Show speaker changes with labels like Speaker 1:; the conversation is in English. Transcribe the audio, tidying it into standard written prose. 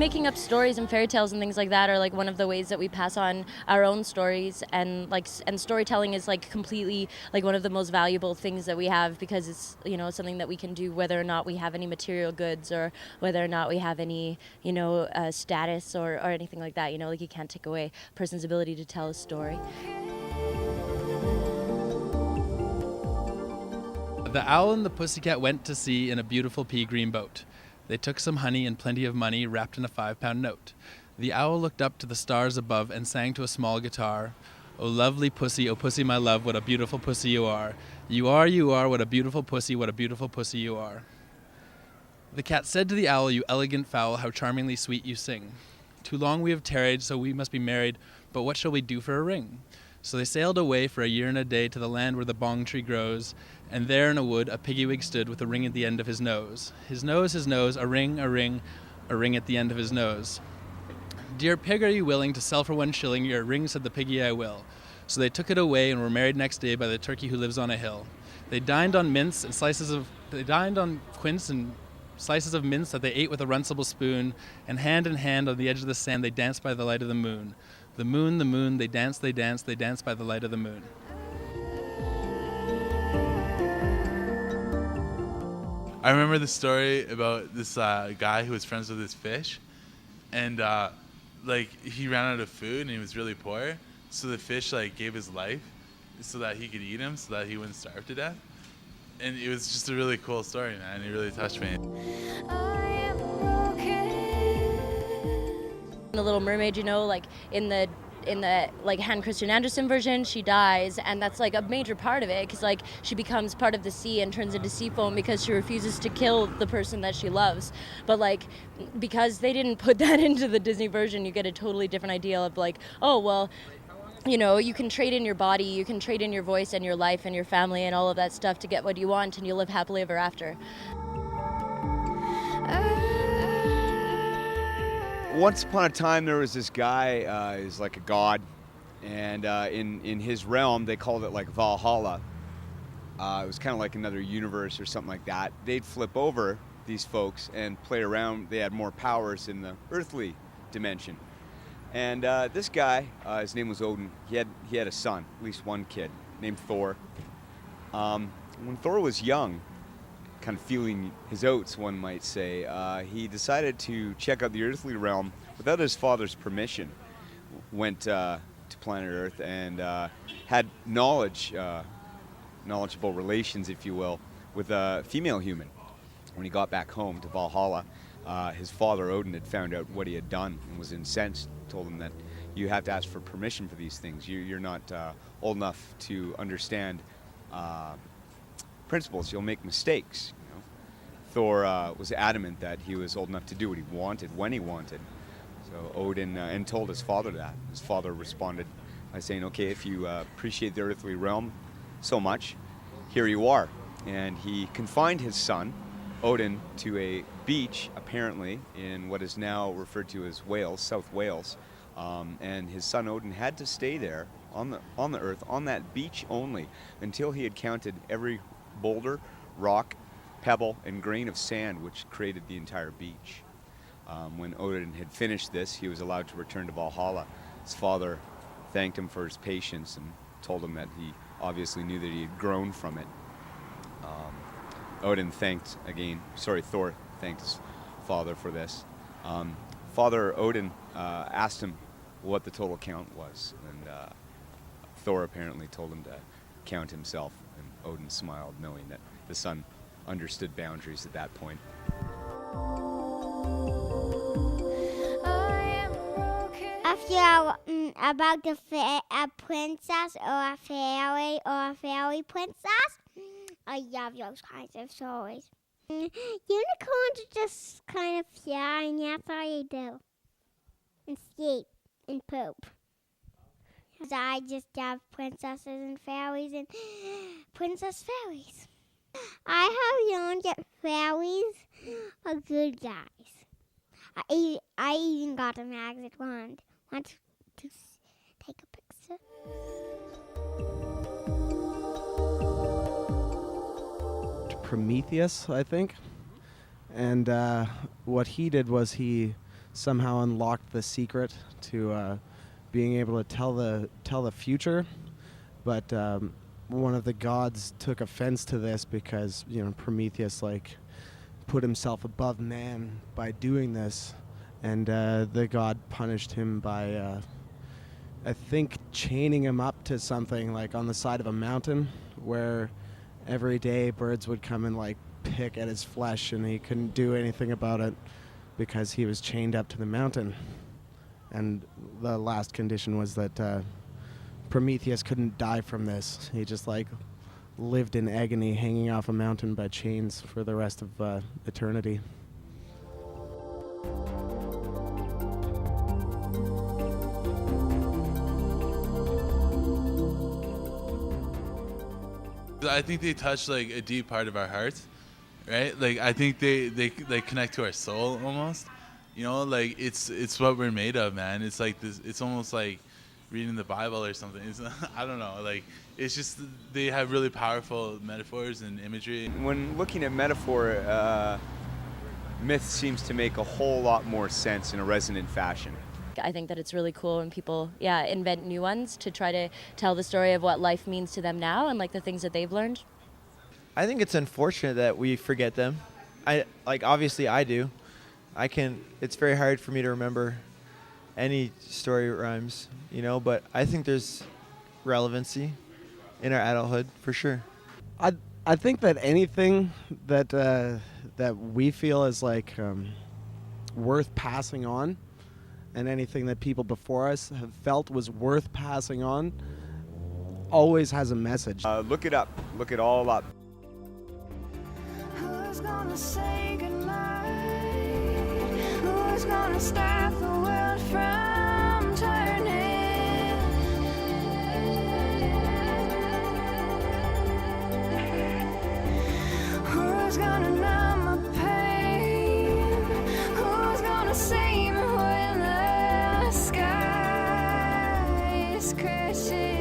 Speaker 1: making up stories and fairy tales and things like that are like one of the ways that we pass on our own stories, and and storytelling is like completely like one of the most valuable things that we have, because it's, you know, something that we can do whether or not we have any material goods or whether or not we have any, you know, status or anything like that. You know, like you can't take away a person's ability to tell a story.
Speaker 2: The owl and the pussycat went to sea in a beautiful pea-green boat. They took some honey and plenty of money wrapped in a 5-pound note. The owl looked up to the stars above and sang to a small guitar, "Oh lovely pussy, oh pussy my love, what a beautiful pussy you are. You are, what a beautiful pussy you are." The cat said to the owl, "You elegant fowl, how charmingly sweet you sing. Too long we have tarried, so we must be married, but what shall we do for a ring?" So they sailed away for a year and a day to the land where the bong tree grows, and there in a wood a piggywig stood with a ring at the end of his nose. His nose, a ring, a ring, a ring at the end of his nose. "Dear pig, are you willing to sell for 1 shilling your ring?" said the piggy. "I will." So they took it away and were married next day by the turkey who lives on a hill. They dined on quince and slices of mince that they ate with a runcible spoon, and hand in hand on the edge of the sand they danced by the light of the moon. The moon, they danced by the light of the moon.
Speaker 3: I remember the story about this guy who was friends with this fish, and he ran out of food and he was really poor, so the fish gave his life so that he could eat him, so that he wouldn't starve to death. And it was just a really cool story, man. It really touched me.
Speaker 1: The Little Mermaid, you know, like in the like Hans Christian Andersen version, she dies, and that's like a major part of it, because like she becomes part of the sea and turns into sea foam because she refuses to kill the person that she loves. But like, because they didn't put that into the Disney version, you get a totally different idea of like, oh well, you know, you can trade in your body, you can trade in your voice and your life and your family and all of that stuff to get what you want, and you'll live happily ever after.
Speaker 4: Once upon a time, there was this guy, he's like a god, and in his realm, they called it like Valhalla. It was kind of like another universe or something like that. They'd flip over, these folks, and play around. They had more powers in the earthly dimension. And this guy, his name was Odin, he had a son, at least one kid, named Thor. When Thor was young, kind of feeling his oats, one might say, he decided to check out the earthly realm without his father's permission. Went to planet Earth and had knowledgeable relations, if you will, with a female human. When he got back home to Valhalla, his father, Odin, had found out what he had done and was incensed, told him that you have to ask for permission for these things. You're not old enough to understand principles. You'll make mistakes. You know? Thor was adamant that he was old enough to do what he wanted when he wanted. So Odin and told his father that. His father responded by saying, "Okay, if you appreciate the earthly realm so much, here you are." And he confined his son, Odin, to a beach, apparently in what is now referred to as Wales, South Wales. And his son Odin had to stay there on the earth, on that beach only, until he had counted every boulder, rock, pebble, and grain of sand which created the entire beach. When Odin had finished this, he was allowed to return to Valhalla. His father thanked him for his patience and told him that he obviously knew that he had grown from it. Thor thanked his father for this. Father Odin asked him what the total count was, and Thor apparently told him to count himself, and Odin smiled, knowing that the son understood boundaries at that point.
Speaker 5: If you're about a princess or a fairy princess, I love those kinds of stories. Unicorns are just kind of fly, and that's all you do. And sleep and poop. Because I just love princesses and fairies and princess fairies. I have learned that fairies are good guys. I even got a magic wand. Want to take a picture?
Speaker 6: Prometheus, I think. And what he did was he somehow unlocked the secret to being able to tell the future, but one of the gods took offense to this because Prometheus put himself above man by doing this, and the god punished him by I think chaining him up to something on the side of a mountain where every day birds would come and pick at his flesh, and he couldn't do anything about it because he was chained up to the mountain. And the last condition was that Prometheus couldn't die from this. He just lived in agony hanging off a mountain by chains for the rest of eternity.
Speaker 3: I think they touch a deep part of our hearts, right? I think they connect to our soul almost. It's what we're made of, man. It's this. It's almost like reading the Bible or something. I don't know. It's just they have really powerful metaphors and imagery.
Speaker 4: When looking at metaphor, myth seems to make a whole lot more sense in a resonant fashion.
Speaker 1: I think that it's really cool when people, invent new ones to try to tell the story of what life means to them now and the things that they've learned.
Speaker 7: I think it's unfortunate that we forget them. Obviously I do. It's very hard for me to remember any story rhymes, but I think there's relevancy in our adulthood for sure.
Speaker 6: I think that anything that we feel is worth passing on, and anything that people before us have felt was worth passing on, always has a message.
Speaker 4: Look it up. Look it all up.
Speaker 8: Who's gonna say goodnight? Who's gonna stop the world from turning? Who's gonna numb my pain? Who's gonna save me when the sky is crashing?